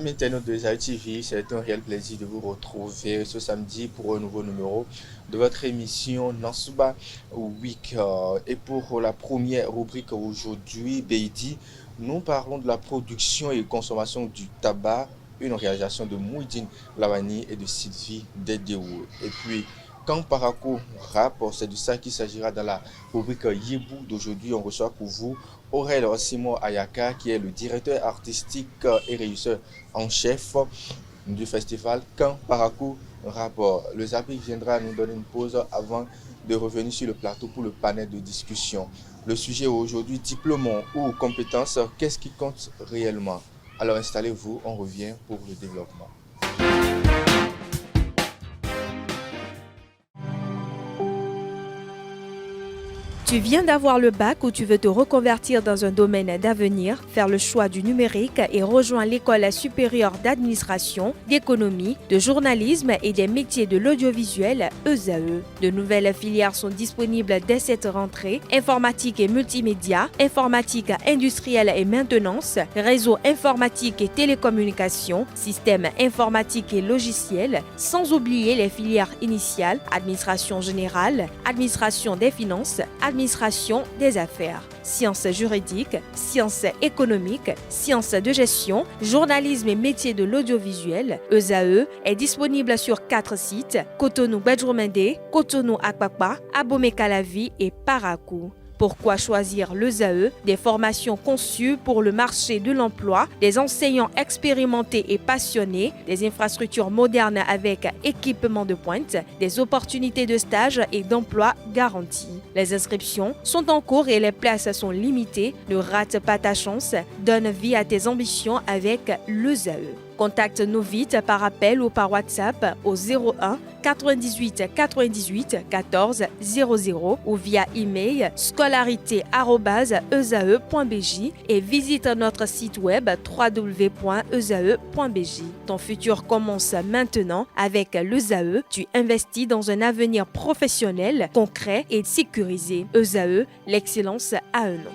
amis internautes de Zaï TV, c'est un réel plaisir de vous retrouver ce samedi pour un nouveau numéro de votre émission Nansuba Week. Et pour la première rubrique aujourd'hui, Beidi, nous parlons de la production et consommation du tabac, une réalisation de Mouidine Lawani et de Sylvie Dedéou. Et puis, quand Paraco rap, c'est de ça qu'il s'agira dans la rubrique Yébou d'aujourd'hui. On reçoit pour vous Aurel Simon Ayaka, qui est le directeur artistique et régisseur en chef du festival Quand Paraco rap. Le Zapi viendra nous donner une pause avant de revenir sur le plateau pour le panel de discussion. Le sujet aujourd'hui, diplôme ou compétences, qu'est-ce qui compte réellement? Alors installez-vous, on revient pour le développement. Tu viens d'avoir le bac ou tu veux te reconvertir dans un domaine d'avenir, faire le choix du numérique et rejoindre l'école supérieure d'administration, d'économie, de journalisme et des métiers de l'audiovisuel ESAE. De nouvelles filières sont disponibles dès cette rentrée: informatique et multimédia, informatique industrielle et maintenance, réseau informatique et télécommunications, système informatique et logiciel, sans oublier les filières initiales: administration générale, administration des finances, administration des affaires, sciences juridiques, sciences économiques, sciences de gestion, journalisme et métiers de l'audiovisuel. ESAE est disponible sur 4 sites: Cotonou-Badjoumendé, Cotonou-Akpakpa, Abomey-Calavi et Parakou. Pourquoi choisir l'ESAE? Des formations conçues pour le marché de l'emploi, des enseignants expérimentés et passionnés, des infrastructures modernes avec équipement de pointe, des opportunités de stage et d'emploi garanties. Les inscriptions sont en cours et les places sont limitées. Ne rate pas ta chance, donne vie à tes ambitions avec l'ESAE. Contacte-nous vite par appel ou par WhatsApp au 01 98 98 14 00 ou via email scolarité@esae.bj et visite notre site web www.esae.bj. Ton futur commence maintenant avec l'ESAE. Tu investis dans un avenir professionnel, concret et sécurisé. ESAE, l'excellence à un nom.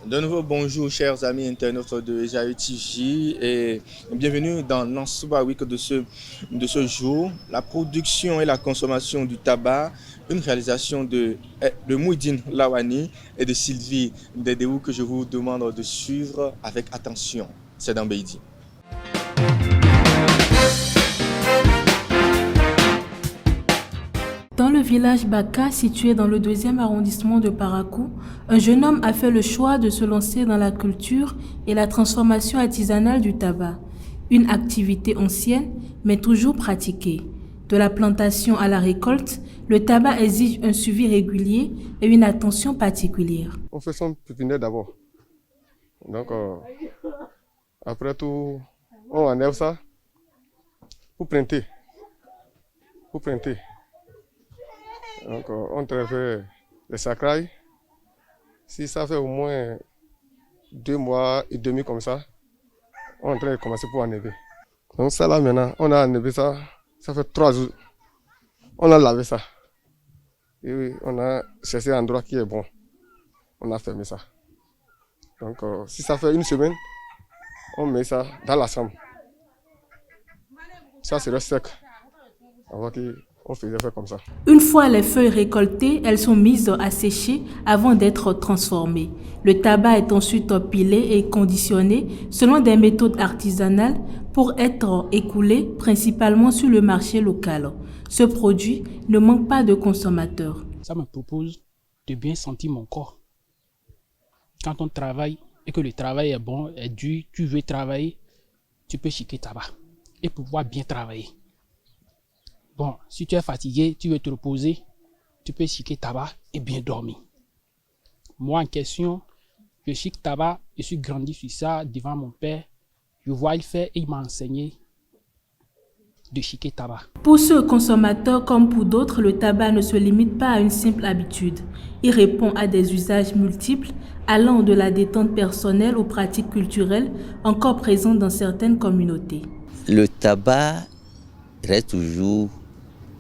De nouveau, bonjour chers amis internautes de Zaï TV et bienvenue dans Nansuba Week de ce jour. La production et la consommation du tabac, une réalisation de Mouidine Lawani et de Sylvie Dedéou que je vous demande de suivre avec attention. C'est dans Beidi. Dans le village Baka, situé dans le 2e arrondissement de Parakou, un jeune homme a fait le choix de se lancer dans la culture et la transformation artisanale du tabac. Une activité ancienne, mais toujours pratiquée. De la plantation à la récolte, le tabac exige un suivi régulier et une attention particulière. On fait son pépinière d'abord. Donc, après tout, on enlève ça pour printer. Donc, on fait les sacrailles. Si ça fait au moins 2 mois et demi comme ça, on est en train de commencer pour enlever. Donc ça là maintenant, on a enlevé ça, ça fait 3 jours. On a lavé ça. Et oui, on a cherché un endroit qui est bon. On a fermé ça. Donc si ça fait 1 semaine, on met ça dans la chambre. Ça serait sec. On faisait faire comme ça. Une fois les feuilles récoltées, elles sont mises à sécher avant d'être transformées. Le tabac est ensuite pilé et conditionné selon des méthodes artisanales pour être écoulé principalement sur le marché local. Ce produit ne manque pas de consommateurs. Ça me propose de bien sentir mon corps. Quand on travaille et que le travail est bon, est dur, tu veux travailler, tu peux chiquer tabac et pouvoir bien travailler. Bon, si tu es fatigué, tu veux te reposer, tu peux chiquer tabac et bien dormir. Moi en question, je chique tabac, je suis grandi sur ça devant mon père. Je vois il fait et il m'a enseigné de chiquer tabac. Pour ce consommateur comme pour d'autres, le tabac ne se limite pas à une simple habitude. Il répond à des usages multiples, allant de la détente personnelle aux pratiques culturelles encore présentes dans certaines communautés. Le tabac reste toujours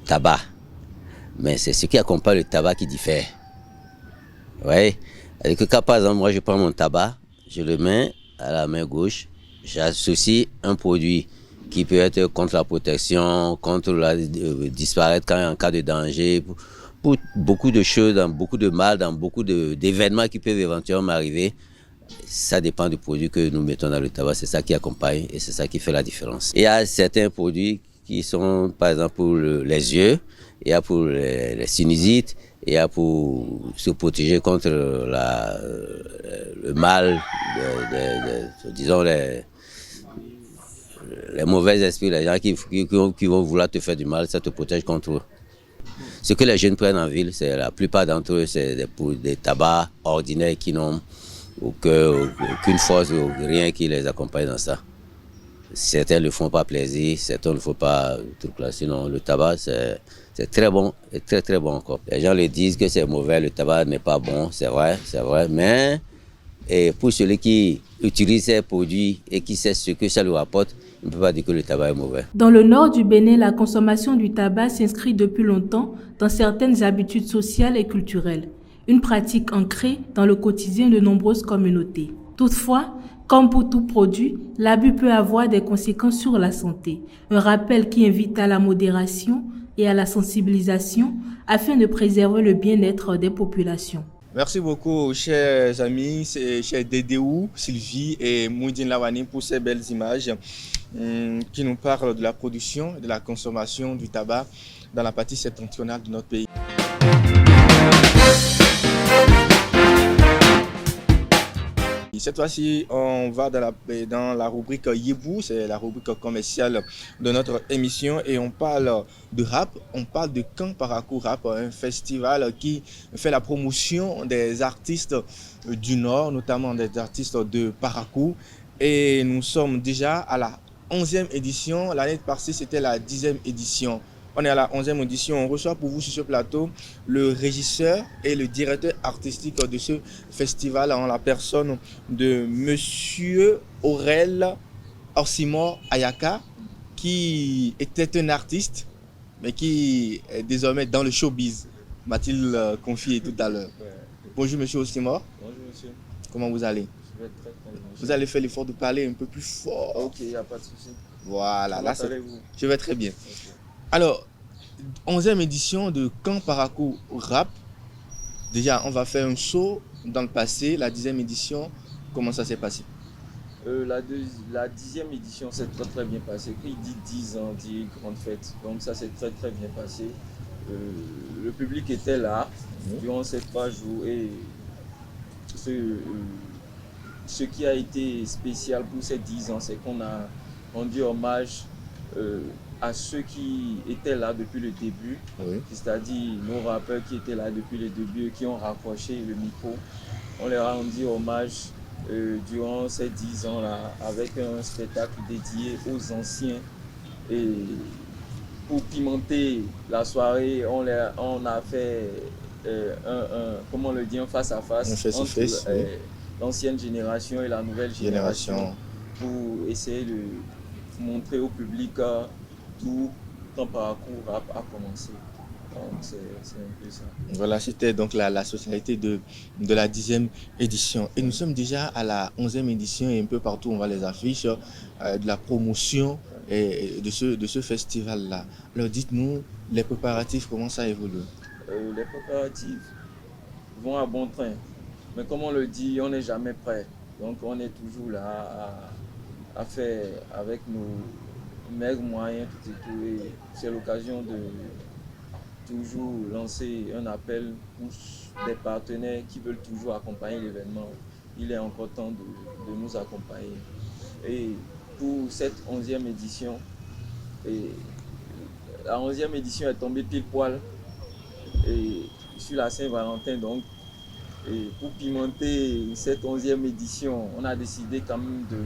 tabac, mais c'est ce qui accompagne le tabac qui diffère. Oui, avec le cas par exemple, moi je prends mon tabac, je le mets à la main gauche j'associe un produit qui peut être contre la protection, contre la disparaître quand en cas de danger, pour beaucoup de choses, dans beaucoup de mal, dans beaucoup d'événements qui peuvent éventuellement arriver. Ça dépend du produit que nous mettons dans le tabac, c'est ça qui accompagne et c'est ça qui fait la différence. Il y a certains produits qui sont par exemple pour les yeux, il y a pour les sinusites, il y a pour se protéger contre le mal, disons les mauvais esprits, les gens qui vont vouloir te faire du mal, ça te protège contre eux. Ce que les jeunes prennent en ville, c'est la plupart d'entre eux, c'est des tabacs ordinaires qui n'ont aucune force ou rien qui les accompagne dans ça. Certains ne le font pas plaisir, certains ne le font pas tout là. Sinon, le tabac, c'est très bon et très très bon encore. Les gens le disent que c'est mauvais, le tabac n'est pas bon, c'est vrai, mais pour celui qui utilise ces produits et qui sait ce que ça lui apporte, on ne peut pas dire que le tabac est mauvais. Dans le nord du Bénin, la consommation du tabac s'inscrit depuis longtemps dans certaines habitudes sociales et culturelles, une pratique ancrée dans le quotidien de nombreuses communautés. Toutefois, comme pour tout produit, l'abus peut avoir des conséquences sur la santé. Un rappel qui invite à la modération et à la sensibilisation afin de préserver le bien-être des populations. Merci beaucoup, chers amis, chers Dédéou, Sylvie et Moudine Lawani pour ces belles images qui nous parlent de la production et de la consommation du tabac dans la partie septentrionale de notre pays. Cette fois-ci, on va dans la rubrique Yébou, c'est la rubrique commerciale de notre émission et on parle de rap, on parle de Camp Parakou Rap, un festival qui fait la promotion des artistes du Nord, notamment des artistes de Parakou. Et nous sommes déjà à la 11e édition, l'année passée c'était la 10e édition. On est à la 11e édition. On reçoit pour vous sur ce plateau le régisseur et le directeur artistique de ce festival en la personne de Monsieur Aurel Orsimor Ayaka, qui était un artiste, mais qui est désormais dans le showbiz, m'a-t-il confié tout à l'heure. Bonjour Monsieur Orsimor. Bonjour monsieur. Comment vous allez? Je vais très bien. Vous allez faire l'effort de parler un peu plus fort. Ok, il n'y a pas de souci. Voilà, là allez-vous? Je vais très bien. Okay. Alors, 11e édition de Camp Parakou Rap. Déjà, on va faire un saut dans le passé. La 10e édition, comment ça s'est passé? La 10e édition s'est très très bien passée. Il dit 10 ans, dit grande fête. Donc ça s'est très très bien passé. Le public était là durant ces 3 jours. Et ce qui a été spécial pour ces 10 ans, c'est qu'on a rendu hommage à ceux qui étaient là depuis le début, oui. C'est-à-dire nos rappeurs qui étaient là depuis le début et qui ont rapproché le micro. On leur a rendu hommage durant ces 10 ans-là avec un spectacle dédié aux anciens. Et pour pimenter la soirée, on a fait comment le dire, un face-à-face entre l'ancienne génération et la nouvelle génération pour essayer de montrer au public tout Camp Parakou Rap a commencé. Donc c'est un peu ça. Voilà, c'était donc la société de la 10e édition. Et nous sommes déjà à la 11e édition et un peu partout on voit les affiches de la promotion et de ce festival-là. Alors dites-nous, les préparatifs, comment ça évolue? Les préparatifs vont à bon train. Mais comme on le dit, on n'est jamais prêt. Donc on est toujours là à faire avec nos maigres moyens, tout et tout. Et c'est l'occasion de toujours lancer un appel pour des partenaires qui veulent toujours accompagner l'événement. Il est encore temps de nous accompagner. Et pour cette 11e édition, la 11e édition est tombée pile poil sur la Saint-Valentin. Donc, et pour pimenter cette 11e édition, on a décidé quand même de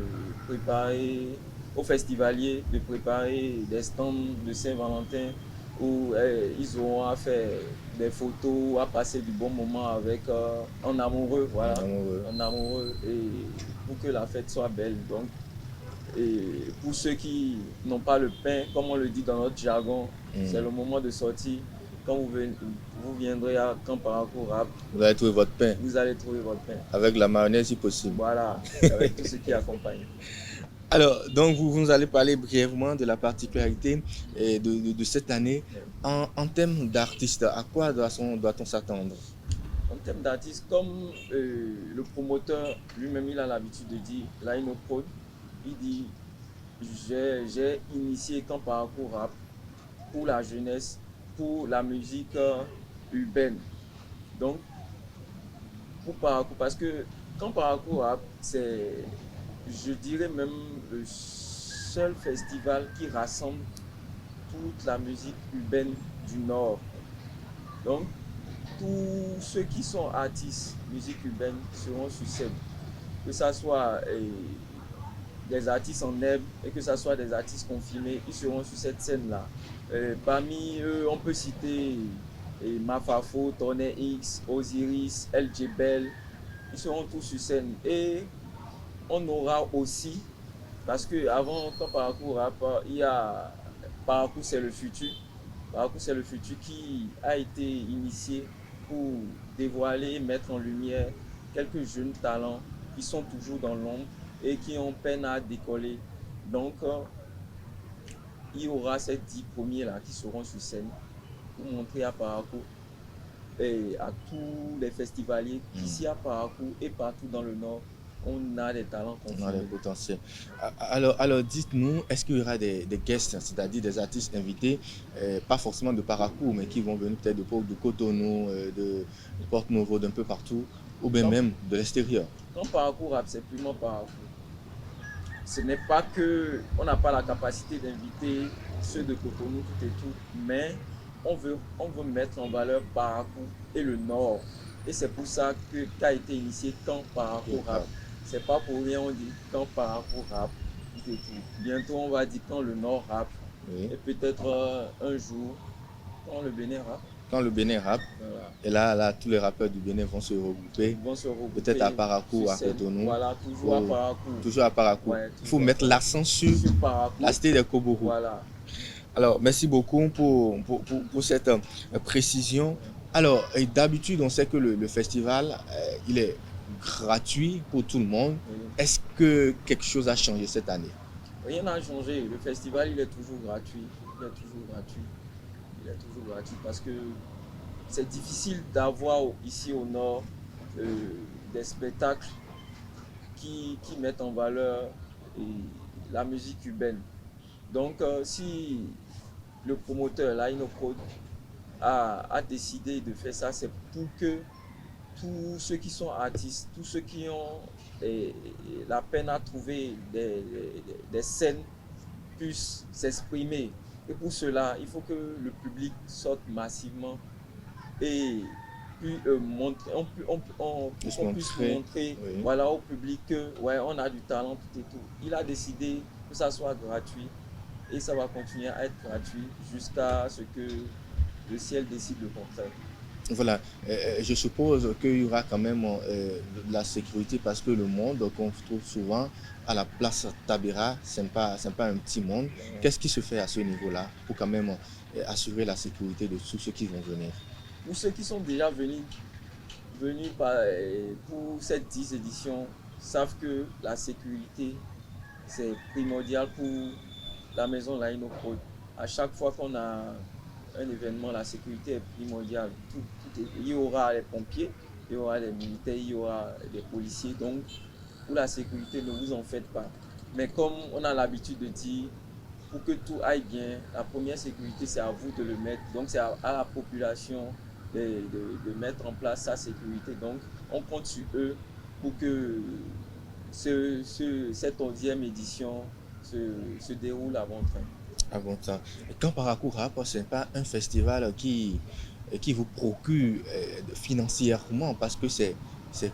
préparer aux festivaliers, de préparer des stands de Saint-Valentin où ils auront à faire des photos, à passer du bon moment avec un amoureux, voilà, un amoureux, et pour que la fête soit belle. Donc, et pour ceux qui n'ont pas le pain, comme on le dit dans notre jargon, c'est le moment de sortir. Quand vous viendrez à Camp Parakou Rap, vous allez trouver votre pain. Vous allez trouver votre pain. Avec la mayonnaise si possible. Voilà, avec tout ce qui accompagne. Alors, donc vous nous allez parler brièvement de la particularité de cette année. En termes d'artistes, à quoi doit-on s'attendre? En termes d'artistes, comme le promoteur lui-même, il a l'habitude de dire, Lino Prod, il dit, j'ai initié Camp Parcours Rap pour la jeunesse, pour la musique urbaine. Donc, pour Parcours, parce que Camp Parcours Rap, c'est, je dirais même, le seul festival qui rassemble toute la musique urbaine du Nord. Donc, tous ceux qui sont artistes musique urbaine seront sur scène. Que ce soit des artistes en herbe et que ce soit des artistes confirmés, ils seront sur cette scène-là. Parmi eux, on peut citer Mafafo, Tonnet X, Osiris, LJ Bell. Ils seront tous sur scène. Et on aura aussi, parce qu'avant, quand Parcours Rap, il y a Parcours c'est le futur. Parcours c'est le futur qui a été initié pour dévoiler et mettre en lumière quelques jeunes talents qui sont toujours dans l'ombre et qui ont peine à décoller. Donc, il y aura ces 10 premiers-là qui seront sur scène pour montrer à Parcours et à tous les festivaliers qu'ici à Parcours et partout dans le Nord, on a des talents confirmés. On a des potentiels. Alors dites-nous, est-ce qu'il y aura des guests, c'est-à-dire des artistes invités, pas forcément de Parcours, mais qui vont venir peut-être de Cotonou, de Porto-Novo, d'un peu partout, ou bien même de l'extérieur? Quand Parcours Rap, c'est purement Parcours. Ce n'est pas que on n'a pas la capacité d'inviter ceux de Cotonou, tout et tout, mais on veut mettre en valeur Parcours et le Nord. Et c'est pour ça qu'a été initié Camp Parcours Rap. C'est pas pour rien on dit Camp Parcours Rap, tout et tout. Bientôt on va dire quand le Nord rap. Oui. Et peut-être un jour quand le Bénin rap. Quand le Bénin rap, voilà. Et là, tous les rappeurs du Bénin vont se regrouper. Peut-être à Paracou, à Cotonou. Voilà, toujours à Paracou. Toujours à Paracou. Ouais, il faut mettre l'accent sur la cité des Kobourou. Voilà. Alors, merci beaucoup pour cette précision. Alors, d'habitude, on sait que le festival, il est gratuit pour tout le monde. Oui. Est-ce que quelque chose a changé cette année? Rien n'a changé. Le festival, il est toujours gratuit. Il est toujours gratuit. Il est toujours gratuit parce que c'est difficile d'avoir ici au Nord des spectacles qui mettent en valeur la musique urbaine. Donc, si le promoteur, Lino Prod, a décidé de faire ça, c'est pour que tous ceux qui sont artistes, tous ceux qui ont la peine à trouver des scènes puissent s'exprimer. Et pour cela, il faut que le public sorte massivement et puis on puisse montrer oui. Voilà, au public que ouais, on a du talent, tout et tout. Il a décidé que ça soit gratuit et ça va continuer à être gratuit jusqu'à ce que le ciel décide le contraire. Voilà, je suppose qu'il y aura quand même de la sécurité parce que le monde qu'on trouve souvent à la place Tabera, ce n'est pas un petit monde. Ouais. Qu'est-ce qui se fait à ce niveau-là pour quand même assurer la sécurité de tous ceux qui vont venir? Pour ceux qui sont déjà venus pour cette 10 éditions, savent que la sécurité, c'est primordial pour la maison Lino Prod. À chaque fois qu'on a un événement, la sécurité est primordiale. Il y aura les pompiers, il y aura les militaires, il y aura les policiers. Donc, pour la sécurité, ne vous en faites pas. Mais comme on a l'habitude de dire, pour que tout aille bien, la première sécurité, c'est à vous de le mettre. Donc, c'est à la population de mettre en place sa sécurité. Donc, on compte sur eux pour que cette 11e édition se déroule à bon train. À bon temps. Quand Paracou Rap, ce n'est pas un festival qui vous procure financièrement parce que c'est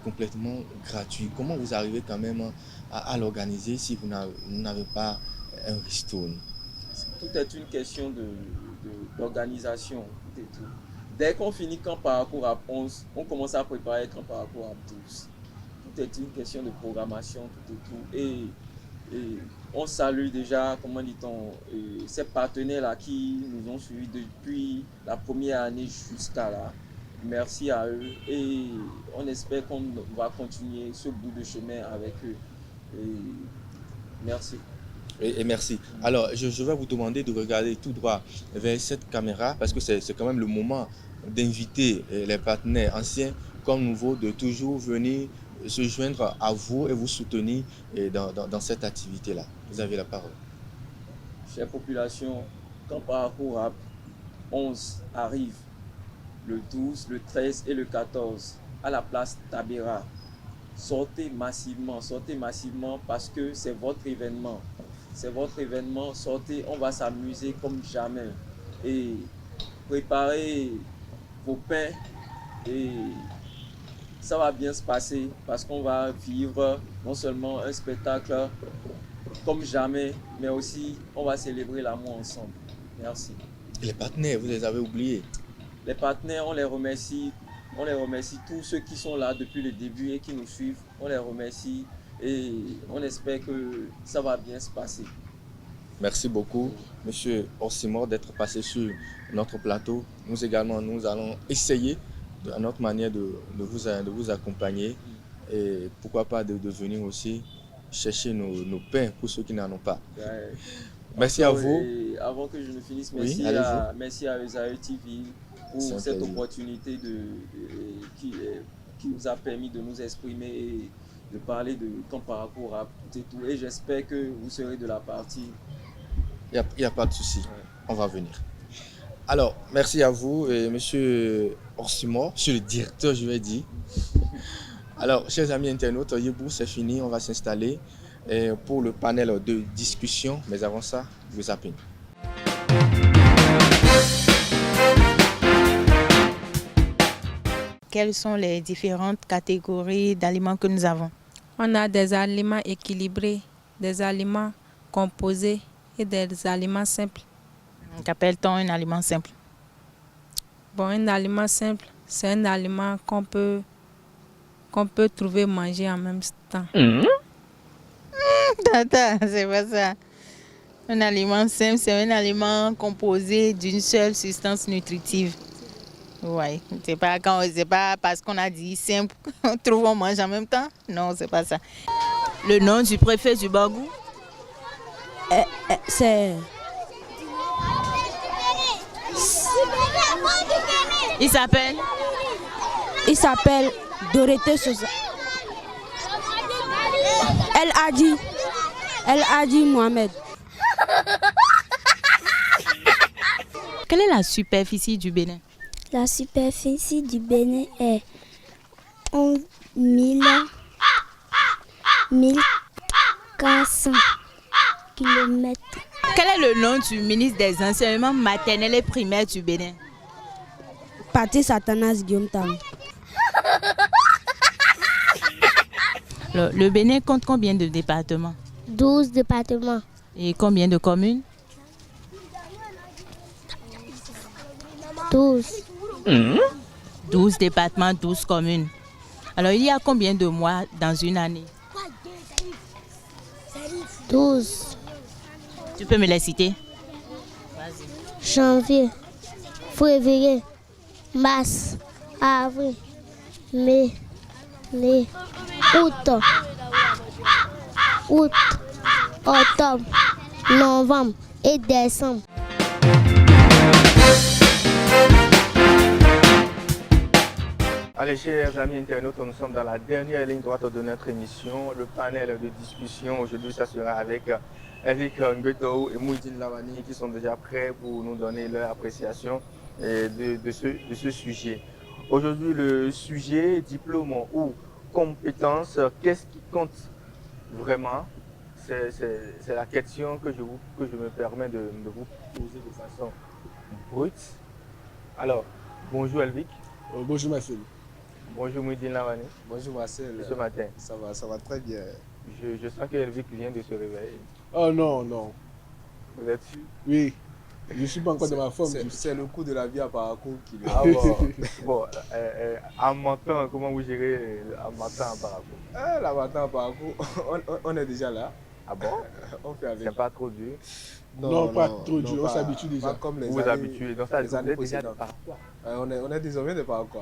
complètement gratuit. Comment vous arrivez quand même à l'organiser si vous n'avez pas un ristourne? Tout est une question d'organisation. Dès qu'on finit Camp Paracou Rap 11, on commence à préparer Camp Paracou Rap 12. Tout est une question de programmation, tout. Et on salue déjà, comment dit-on, ces partenaires-là qui nous ont suivis depuis la première année jusqu'à là. Merci à eux et on espère qu'on va continuer ce bout de chemin avec eux. Et Merci. Et merci. Alors, je vais vous demander de regarder tout droit vers cette caméra parce que c'est quand même le moment d'inviter les partenaires anciens comme nouveaux de toujours venir se joindre à vous et vous soutenir dans cette activité-là. Vous avez la parole. Chère population, quand Parcours Rap 11 arrive le 12, le 13 et le 14 à la place Tabera, sortez massivement parce que c'est votre événement. C'est votre événement, sortez, on va s'amuser comme jamais. Et préparez vos pains et ça va bien se passer parce qu'on va vivre non seulement un spectacle comme jamais, mais aussi on va célébrer l'amour ensemble. Merci. Et les partenaires, vous les avez oubliés? Les partenaires, on les remercie tous ceux qui sont là depuis le début et qui nous suivent. On les remercie et on espère que ça va bien se passer. Merci beaucoup, Monsieur Orsimor, d'être passé sur notre plateau. Nous également, nous allons essayer à notre manière de vous accompagner et pourquoi pas de venir aussi chercher nos pains pour ceux qui n'en ont pas. Ouais. Merci à vous. Et avant que je ne finisse, Oui, merci à Esaü TV pour cette opportunité qui nous a permis de nous exprimer et de parler de ton parcours à tout et tout. Et j'espère que vous serez de la partie. Il n'y a pas de souci, on va venir. Alors, merci à vous, Monsieur Orsimor, Monsieur le directeur, je vais dire. Alors, chers amis internautes, Yébou, c'est fini, on va s'installer pour le panel de discussion. Mais avant ça, le zapping. Quelles sont les différentes catégories d'aliments que nous avons? On a des aliments équilibrés, des aliments composés et des aliments simples. Qu'appelle-t-on un aliment simple? Bon, un aliment simple, c'est un aliment qu'on peut trouver manger en même temps. Tata, c'est pas ça. Un aliment simple, c'est un aliment composé d'une seule substance nutritive. Oui, c'est pas parce qu'on a dit simple, on trouve on mange en même temps. Non, c'est pas ça. Le nom du préfet du Bagou? C'est... Il s'appelle Dorothée Sosa. Elle a dit Mohamed. Quelle est la superficie du Bénin? La superficie du Bénin est 11 1400 km. Quel est le nom du ministre des enseignements maternels et primaires du Bénin? Patrice Athanas Guillaume Tam. Le Bénin compte combien de départements? 12 départements. Et combien de communes? 12. 12 départements, 12 communes. Alors, il y a combien de mois dans une année? 12. Tu peux me les citer? Janvier, février, mars, avril, mai, août, octobre, novembre et décembre. Allez, chers amis internautes, nous sommes dans la dernière ligne droite de notre émission. Le panel de discussion aujourd'hui, ça sera avec Eric Ngueto et Mouidine Lavani qui sont déjà prêts pour nous donner leur appréciation de ce sujet. Aujourd'hui, le sujet diplôme ou compétence, qu'est-ce qui compte vraiment? C'est la question que je me permets de vous poser de façon brute. Alors, bonjour Elvic. Bonjour Marcel. Bonjour Mouidine Lavani. Bonjour Marcel. Ce matin. Ça va très bien. Je sens que Elvic vient de se réveiller. Oh non. Vous êtes sûr? Oui. Je ne suis pas encore de ma forme. C'est le coût de la vie à Parakou qui le... Ah bon. En matin, comment vous gérez en matin à Parakou? La matin à Parakou, on est déjà là. Ah bon? On fait avec. C'est pas trop dur? Non, pas trop dur, on s'habitue déjà. Pas comme les vous vous habituez, donc ça, les années précédentes. On est désormais de Parakou.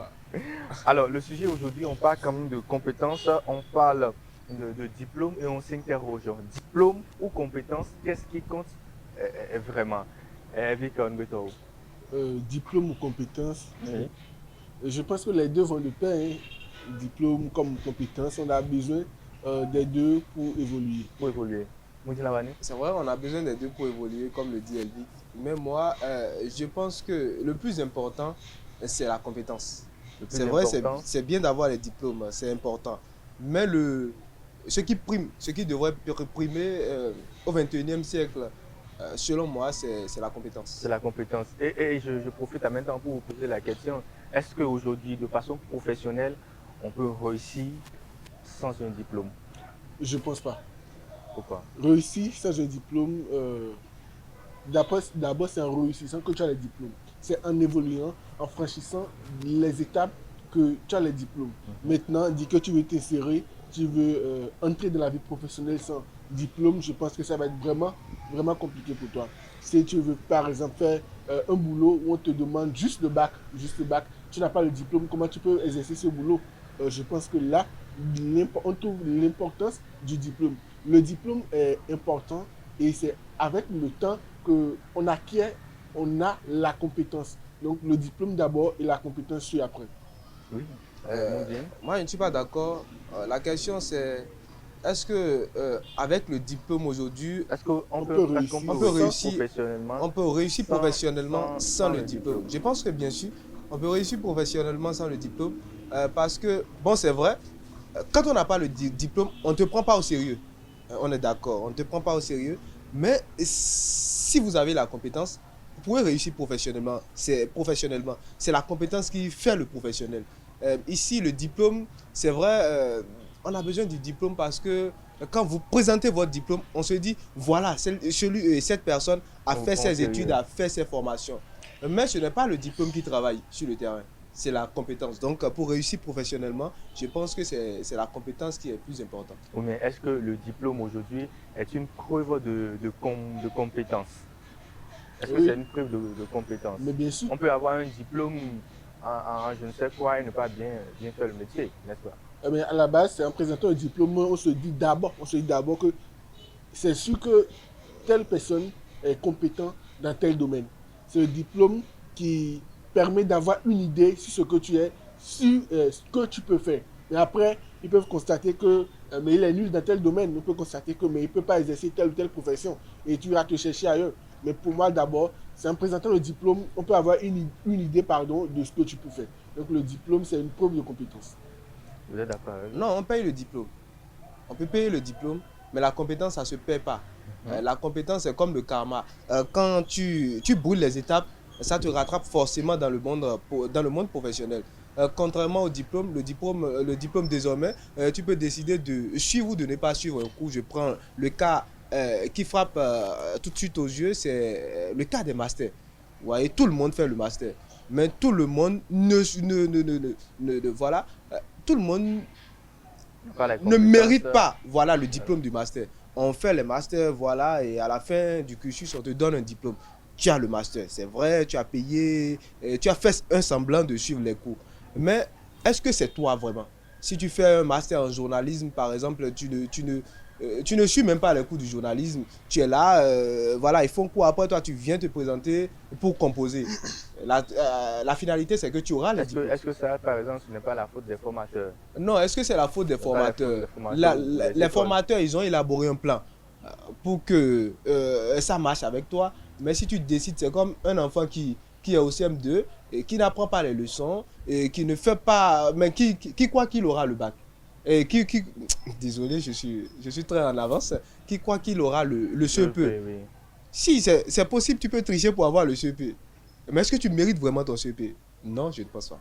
Alors, le sujet aujourd'hui, on parle quand même de compétences, on parle de diplôme et on s'interroge. Diplôme ou compétence, qu'est-ce qui compte vraiment? Diplôme ou compétence, Oui. je pense que les deux vont de pair. Hein. Diplôme comme compétence, on a besoin des deux pour évoluer. Pour évoluer. C'est vrai, on a besoin des deux pour évoluer, comme le dit Elvic. Mais moi, je pense que le plus important, c'est la compétence. C'est vrai, c'est bien d'avoir les diplômes, c'est important. Mais ce qui prime, ce qui devrait primer au XXIe siècle, selon moi, c'est la compétence. C'est la compétence. Et je profite en même temps pour vous poser la question. Est-ce qu'aujourd'hui, de façon professionnelle, on peut réussir sans un diplôme? Je ne pense pas. Pourquoi? Réussir sans un diplôme, d'abord c'est en réussissant que tu as les diplômes. C'est en évoluant, en franchissant les étapes que tu as les diplômes. Maintenant, dis que tu veux t'insérer, tu veux entrer dans la vie professionnelle sans diplôme, je pense que ça va être vraiment compliqué pour toi. Si tu veux par exemple faire un boulot où on te demande juste le bac, tu n'as pas le diplôme, comment tu peux exercer ce boulot? Je pense que là, on trouve l'importance du diplôme. Le diplôme est important et c'est avec le temps qu'on acquiert, on a la compétence. Donc le diplôme d'abord et la compétence suit après. Oui. Moi, je ne suis pas d'accord. La question c'est, est-ce que avec le diplôme aujourd'hui, est-ce qu'on peut réussir professionnellement sans le diplôme? Je pense que bien sûr, on peut réussir professionnellement sans le diplôme parce que, bon, c'est vrai, quand on n'a pas le diplôme, on ne te prend pas au sérieux. On est d'accord, on ne te prend pas au sérieux. Mais si vous avez la compétence, vous pouvez réussir professionnellement. C'est la compétence qui fait le professionnel. Ici, le diplôme, c'est vrai, on a besoin du diplôme parce que quand vous présentez votre diplôme, on se dit, voilà, cette personne a fait ses études, a fait ses formations. Mais ce n'est pas le diplôme qui travaille sur le terrain. C'est la compétence. Donc, pour réussir professionnellement, je pense que c'est la compétence qui est plus importante. Oui, mais est-ce que le diplôme aujourd'hui est une preuve de compétence? Est-ce que c'est une preuve de compétence? Mais bien sûr. On peut avoir un diplôme en je ne sais quoi et ne pas bien faire le métier, n'est-ce pas? Mais à la base, c'est en présentant un diplôme, on se dit d'abord que c'est sûr que telle personne est compétente dans tel domaine. C'est le diplôme qui permet d'avoir une idée sur ce que tu es, sur ce que tu peux faire. Mais après, ils peuvent constater que mais il est nul dans tel domaine. On peut constater que mais il ne peut pas exercer telle ou telle profession et tu vas te chercher ailleurs. Mais pour moi, d'abord, c'est en présentant le diplôme, on peut avoir une idée de ce que tu peux faire. Donc le diplôme, c'est une preuve de compétence. Vous êtes d'accord? Non, on paye le diplôme. On peut payer le diplôme, mais la compétence, ça ne se paie pas. La compétence, c'est comme le karma. Quand tu brûles les étapes, ça te rattrape forcément dans le monde professionnel. Contrairement au diplôme, le diplôme désormais, tu peux décider de suivre ou de ne pas suivre un cours. Je prends le cas qui frappe tout de suite aux yeux, c'est le cas des masters. Vous voyez, tout le monde fait le master. Mais tout le monde tout le monde ne mérite pas le diplôme du master. On fait les masters, voilà, et à la fin du cursus, on te donne un diplôme. Tu as le master, c'est vrai, tu as payé, tu as fait un semblant de suivre les cours. Mais est-ce que c'est toi vraiment? Si tu fais un master en journalisme, par exemple, tu ne suis même pas les cours du journalisme. Tu es là, voilà, ils font quoi? Après toi, tu viens te présenter pour composer. La finalité, c'est que tu auras les diplômes. Est-ce que ça, par exemple, ce n'est pas la faute des formateurs? Non, est-ce que c'est la faute des formateurs? Les formateurs, ils ont élaboré un plan pour que ça marche avec toi. Mais si tu décides, c'est comme un enfant qui est au CM2 et qui n'apprend pas les leçons et qui ne fait pas, mais qui croit qu'il aura le bac. Et désolé, je suis très en avance, qui croit qu'il aura le CEP. Oui. Si c'est possible, tu peux tricher pour avoir le CEP. Mais est-ce que tu mérites vraiment ton CEP? Non, je ne pense pas.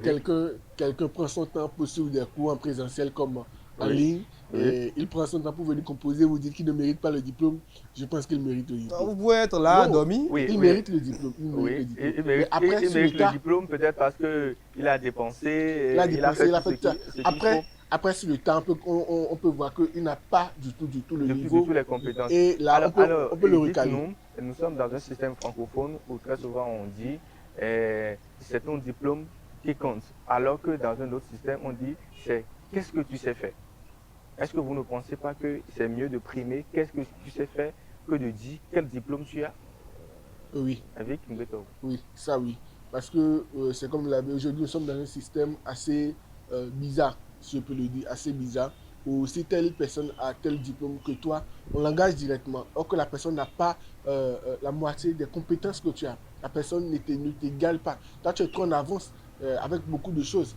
Quelqu'un prend son temps pour suivre des cours en présentiel comme en ligne. Et il prend son temps pour venir composer, vous dites qu'il ne mérite pas le diplôme. Je pense qu'il mérite le diplôme. Vous pouvez être là, dormi. Il mérite le diplôme. Il mérite le diplôme peut-être parce qu'il a dépensé. Après, sur le temps, on peut voir qu'il n'a pas du tout le niveau. Du tout les compétences. Et là, on peut le recaler. Nous sommes dans un système francophone où très souvent on dit c'est ton diplôme qui compte. Alors que dans un autre système, on dit c'est qu'est-ce que tu sais faire. est-ce que vous ne pensez pas que c'est mieux de primer qu'est-ce que tu sais faire que de dire quel diplôme tu as? Oui. Avec Mbeto. Oui, ça oui. Parce que c'est comme vous l'avez, aujourd'hui nous sommes dans un système assez bizarre, si je peux le dire, assez bizarre, où si telle personne a tel diplôme que toi, on l'engage directement, or que la personne n'a pas la moitié des compétences que tu as. La personne ne t'égale pas. Toi, tu es trop en avance avec beaucoup de choses,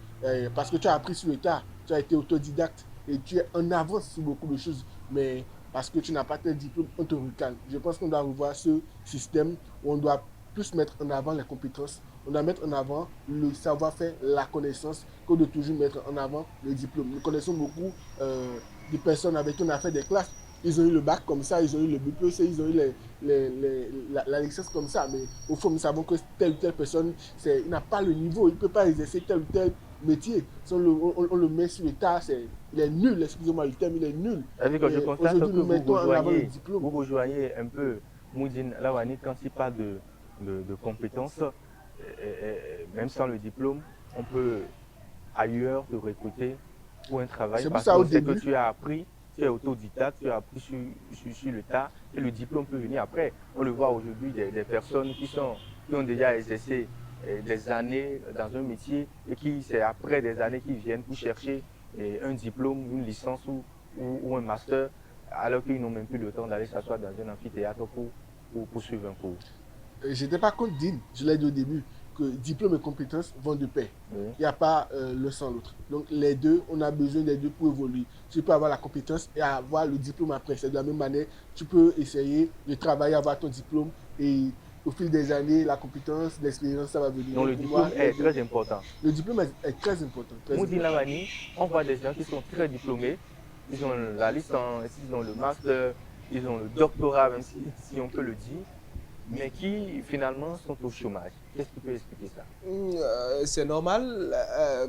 parce que tu as appris sur le tas, tu as été autodidacte, et tu es en avance sur beaucoup de choses, mais parce que tu n'as pas tel diplôme, on te recale. Je pense qu'on doit revoir ce système où on doit plus mettre en avant les compétences, on doit mettre en avant le savoir-faire, la connaissance, que de toujours mettre en avant le diplôme. Nous connaissons beaucoup de personnes avec qui on a fait des classes. Ils ont eu le bac comme ça, ils ont eu le BPC, ils ont eu la licence comme ça. Mais au fond, nous savons que telle ou telle personne, il n'a pas le niveau, il ne peut pas exercer tel ou tel métier. Si on le met sur le tas, il est nul, excusez-moi le terme, il est nul. Avec je constate que vous rejoignez un peu Moudine Lawani quand il parle de compétences. Même sans le diplôme, on peut ailleurs te recruter pour un travail parce que c'est que tu as appris, tu es autodidacte, tu as appris sur le tas et le diplôme peut venir après. On le voit aujourd'hui des personnes qui ont déjà exercé des années dans un métier et qui c'est après des années qu'ils viennent pour chercher un diplôme, une licence ou un master alors qu'ils n'ont même plus le temps d'aller s'asseoir dans un amphithéâtre pour suivre un cours. Je n'étais pas contre Dean, je l'ai dit au début, que diplôme et compétences vont de pair. Il n'y a pas l'un sans l'autre. Donc les deux, on a besoin des deux pour évoluer. Tu peux avoir la compétence et avoir le diplôme après. C'est de la même manière, tu peux essayer de travailler, avoir ton diplôme et au fil des années, la compétence, l'expérience, ça va venir. Donc le diplôme est très important. Le diplôme est très important. Moudine Lawani, on voit des gens qui sont très diplômés. Ils ont la licence, ils ont le master, ils ont le doctorat, même si on peut le dire, mais qui finalement sont au chômage. Qu'est-ce que tu peux expliquer ça? C'est normal,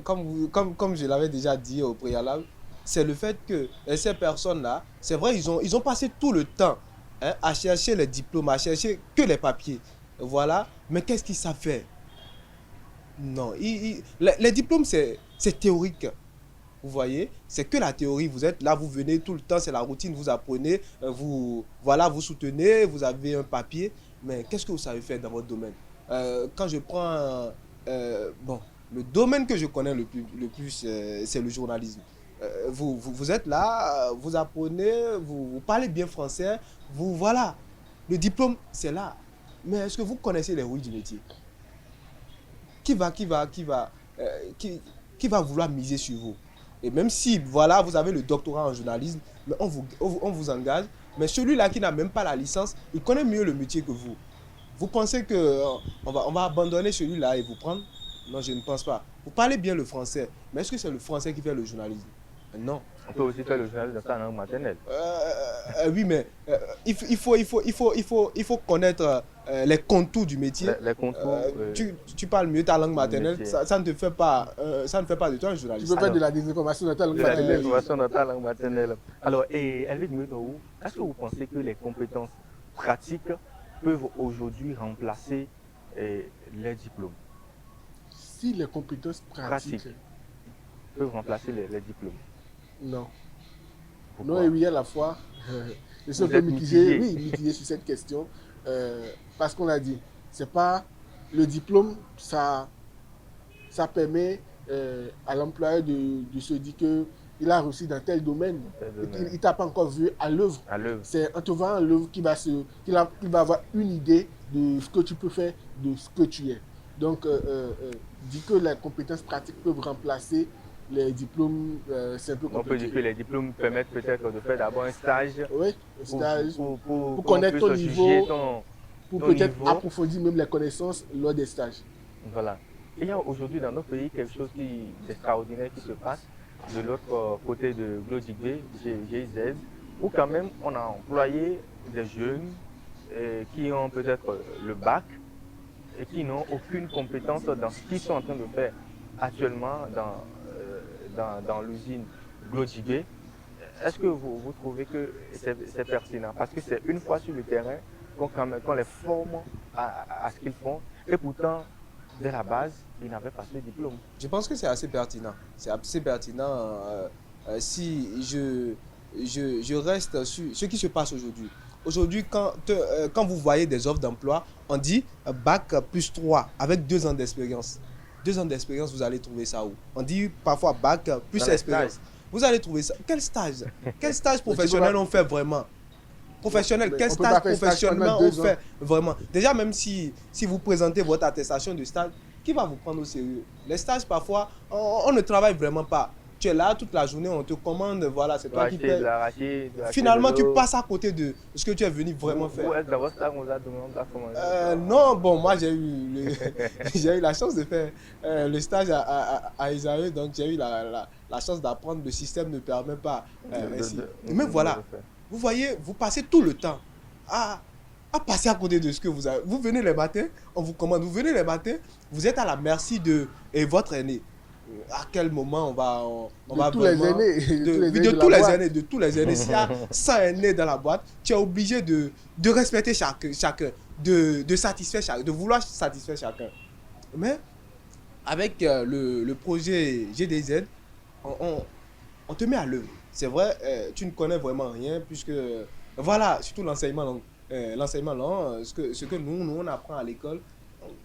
comme je l'avais déjà dit au préalable, c'est le fait que ces personnes-là, c'est vrai, ils ont passé tout le temps à chercher les diplômes, à chercher que les papiers. Voilà, mais qu'est-ce qu'ils savent faire? Non, les diplômes, c'est théorique. Vous voyez, c'est que la théorie. Vous êtes là, vous venez tout le temps, c'est la routine, vous apprenez, vous soutenez, vous avez un papier. Mais qu'est-ce que vous savez faire dans votre domaine? Quand je prends... le domaine que je connais le plus c'est le journalisme. Vous êtes là, vous apprenez, vous parlez bien français, voilà. Le diplôme, c'est là. Mais est-ce que vous connaissez les rouilles du métier? Qui va vouloir miser sur vous? Et même si, voilà, vous avez le doctorat en journalisme, mais on vous engage. Mais celui-là qui n'a même pas la licence, il connaît mieux le métier que vous. Vous pensez qu'on va abandonner celui-là et vous prendre? Non, je ne pense pas. Vous parlez bien le français, mais est-ce que c'est le français qui fait le journalisme? Non. On peut aussi faire le journalisme dans sa langue maternelle. Oui, mais il faut connaître les contours du métier. Les contours. Tu parles mieux ta langue maternelle, ça ne fait pas de toi un journaliste. Tu peux faire de la désinformation dans ta langue maternelle. De la désinformation dans ta langue maternelle. Alors, Elvie Mbeto, est-ce que vous pensez que les compétences pratiques peuvent aujourd'hui remplacer les diplômes? Si les compétences pratiques peuvent remplacer les diplômes? Non. Pourquoi? Non et oui à la fois. Je suis un peu mitigé sur cette question. Parce qu'on a dit, c'est pas le diplôme, ça permet à l'employeur de se dire qu'il a réussi dans tel domaine. Il ne t'a pas encore vu à l'œuvre. C'est en te voyant à l'œuvre qu'il va avoir une idée de ce que tu peux faire, de ce que tu es. Donc, dit que les compétences pratiques peuvent remplacer les diplômes, c'est un peu compliqué. On peut dire que les diplômes permettent peut-être de faire d'abord un stage. Oui, un stage pour connaître ton niveau, pour peut-être approfondir même les connaissances lors des stages. Voilà. Il y a aujourd'hui dans notre pays quelque chose d'extraordinaire qui se passe de l'autre côté de Glodjigbe, GIZ, où quand même on a employé des jeunes qui ont peut-être le bac et qui n'ont aucune compétence dans ce qu'ils sont en train de faire actuellement dans l'usine Glodjigbe. Est-ce que vous trouvez que c'est pertinent? Parce que c'est une fois sur le terrain qu'on les forme à ce qu'ils font et pourtant, dès la base, ils n'avaient pas ce diplôme. Je pense que c'est assez pertinent. C'est assez pertinent si je reste sur ce qui se passe aujourd'hui. Aujourd'hui, quand vous voyez des offres d'emploi, on dit bac plus 3 avec 2 ans d'expérience. 2 ans d'expérience, vous allez trouver ça où? On dit parfois bac plus expérience. Vous allez trouver ça. Quel stage? Quel stage professionnel on fait vraiment? Professionnel, quel stage professionnel on fait vraiment? Déjà, même si vous présentez votre attestation de stage, qui va vous prendre au sérieux? Les stages, parfois, on ne travaille vraiment pas. Tu es là toute la journée, on te commande, voilà, c'est toi qui paie. Finalement, tu passes à côté de ce que tu es venu vraiment faire. Non, bon, moi j'ai eu la chance de faire le stage à Isaïe, donc j'ai eu la chance d'apprendre. Le système ne permet pas ainsi. Mais voilà, vous voyez, vous passez tout le temps à passer à côté de ce que vous avez. Vous venez les matins, on vous commande, vous venez les matins, vous êtes à la merci de votre aîné. À quel moment on va tous vraiment... De tous les aînés. S'il y a 100 aînés dans la boîte, tu es obligé de respecter chacun, de satisfaire chacun, de vouloir satisfaire chacun. Mais avec le projet GDZ, on te met à l'œuvre. C'est vrai, tu ne connais vraiment rien puisque, voilà, surtout l'enseignement long, ce que nous on apprend à l'école,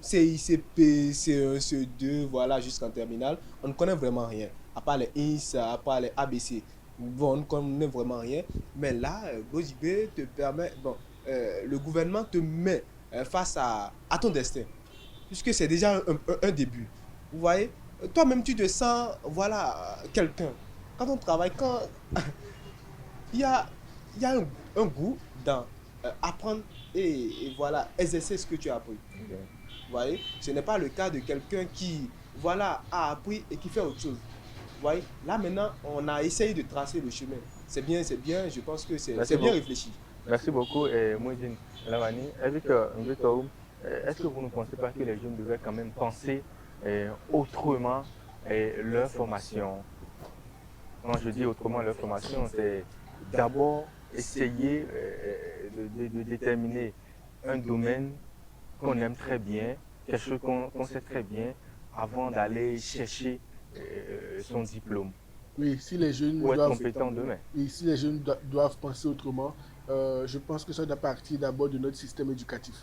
CICP, CE1, CE2, voilà, jusqu'en terminale, on ne connaît vraiment rien. À part les INS, à part les ABC. Bon, on ne connaît vraiment rien. Mais là, GOJB te permet, le gouvernement te met face à ton destin. Puisque c'est déjà un début. Vous voyez, toi-même, tu te sens, voilà, quelqu'un. Quand on travaille, il y a un goût dans apprendre et voilà, exercer ce que tu as appris. Okay. Vous voyez, ce n'est pas le cas de quelqu'un qui, voilà, a appris et qui fait autre chose. Vous voyez, là maintenant, on a essayé de tracer le chemin. C'est bien, je pense que c'est bien réfléchi. Merci beaucoup, Mouidine Lamani. Est-ce que vous ne pensez pas que les jeunes devraient quand même penser autrement leur formation? Quand je dis autrement leur formation, c'est d'abord essayer de déterminer un domaine qu'on aime très bien, quelque chose qu'on sait très bien, avant d'aller chercher son diplôme. Oui, si les jeunes pour être compétents demain. Oui, si les jeunes doivent penser autrement, je pense que ça doit partir d'abord de notre système éducatif.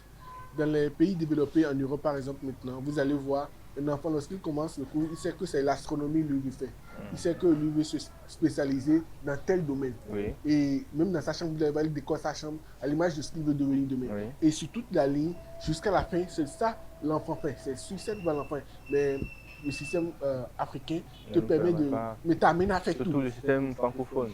Dans les pays développés, en Europe par exemple maintenant, vous allez voir, un enfant lorsqu'il commence le cours, il sait que c'est l'astronomie lui fait. Il sait que lui veut se spécialiser dans tel domaine. Oui. Et même dans sa chambre, il va décorer sa chambre à l'image de ce qu'il veut devenir demain. Oui. Et sur toute la ligne, jusqu'à la fin, c'est ça l'enfant fait. C'est sur cette voie l'enfant. Mais le système africain te permet de... Mais t'amène à faire tout. Surtout le système francophone.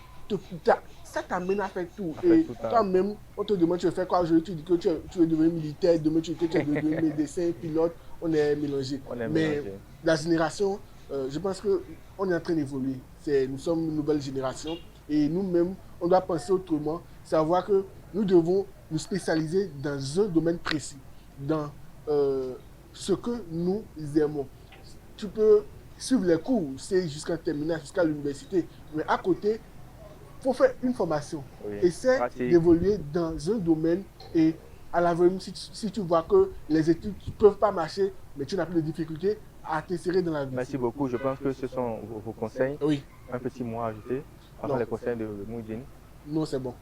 Ça t'amène à faire tout. Et toi-même, on te demande tu veux faire quoi aujourd'hui, tu dis que tu veux devenir militaire, demain tu dis que tu veux devenir médecin, pilote, on est mélangé. Mais la génération, je pense qu'on est en train d'évoluer. Nous sommes une nouvelle génération et nous-mêmes, on doit penser autrement, savoir que nous devons nous spécialiser dans un domaine précis, dans ce que nous aimons. Tu peux suivre les cours, c'est jusqu'en terminale, jusqu'à l'université, mais à côté, il faut faire une formation. Oui. Essaie d'évoluer dans un domaine et à l'avenir, si tu vois que les études ne peuvent pas marcher, mais tu n'as plus de difficultés à t'insérer dans la vie. Merci beaucoup. Je pense que ce sont vos conseils. Oui. Un petit mot à ajouter avant les conseils de Mouidine. Non, c'est bon.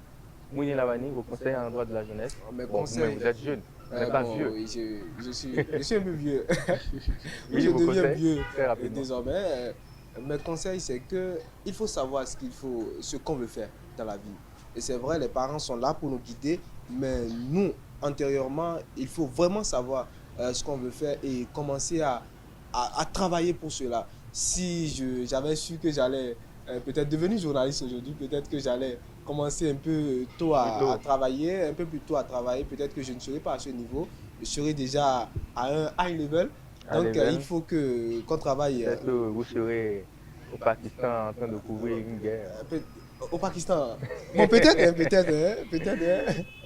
Mouidine Lamani, vos conseils à l'endroit de la jeunesse. Mes conseils... Vous êtes jeune. Vous n'êtes pas vieux. Oui, je suis un peu vieux. Je deviens vieux désormais. Mes conseils, c'est qu'il faut savoir ce qu'on veut faire dans la vie. Et c'est vrai, les parents sont là pour nous guider, mais nous, antérieurement, il faut vraiment savoir ce qu'on veut faire et commencer à travailler pour cela. Si j'avais su que j'allais peut-être devenir journaliste aujourd'hui, peut-être que j'allais commencer un peu tôt à travailler, un peu plus tôt à travailler, peut-être que je ne serais pas à ce niveau, je serais déjà à un high level. Donc il faut qu'on travaille. Peut-être que vous serez au Pakistan en train de couvrir une guerre. Au Pakistan. Bon, peut-être.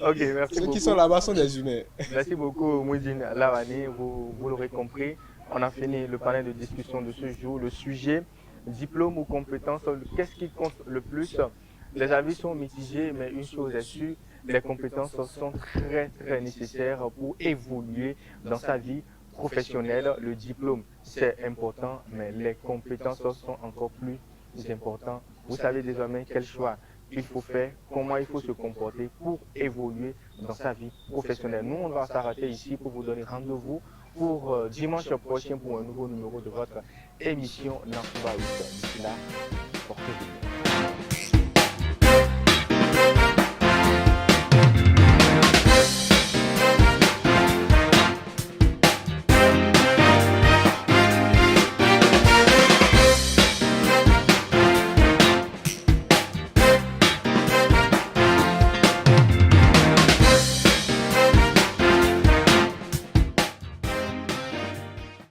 Ok, merci Ceux beaucoup. qui sont là-bas sont des humains. Merci beaucoup, Mouidine Lamani. Vous l'aurez compris, on a fini le panel de discussion de ce jour. Le sujet, diplôme ou compétences, qu'est-ce qui compte le plus? Les avis sont mitigés, mais une chose est sûre, les compétences sont très, très nécessaires pour évoluer dans sa vie professionnelle. Le diplôme, c'est important, mais les compétences sont encore plus importantes Vous savez désormais quel choix il faut faire, comment il faut se comporter pour évoluer dans sa vie professionnelle. Nous, on va s'arrêter ici pour vous donner rendez-vous pour dimanche prochain pour un nouveau numéro de votre émission Nansouba 8. D'ici là, portez-vous bien.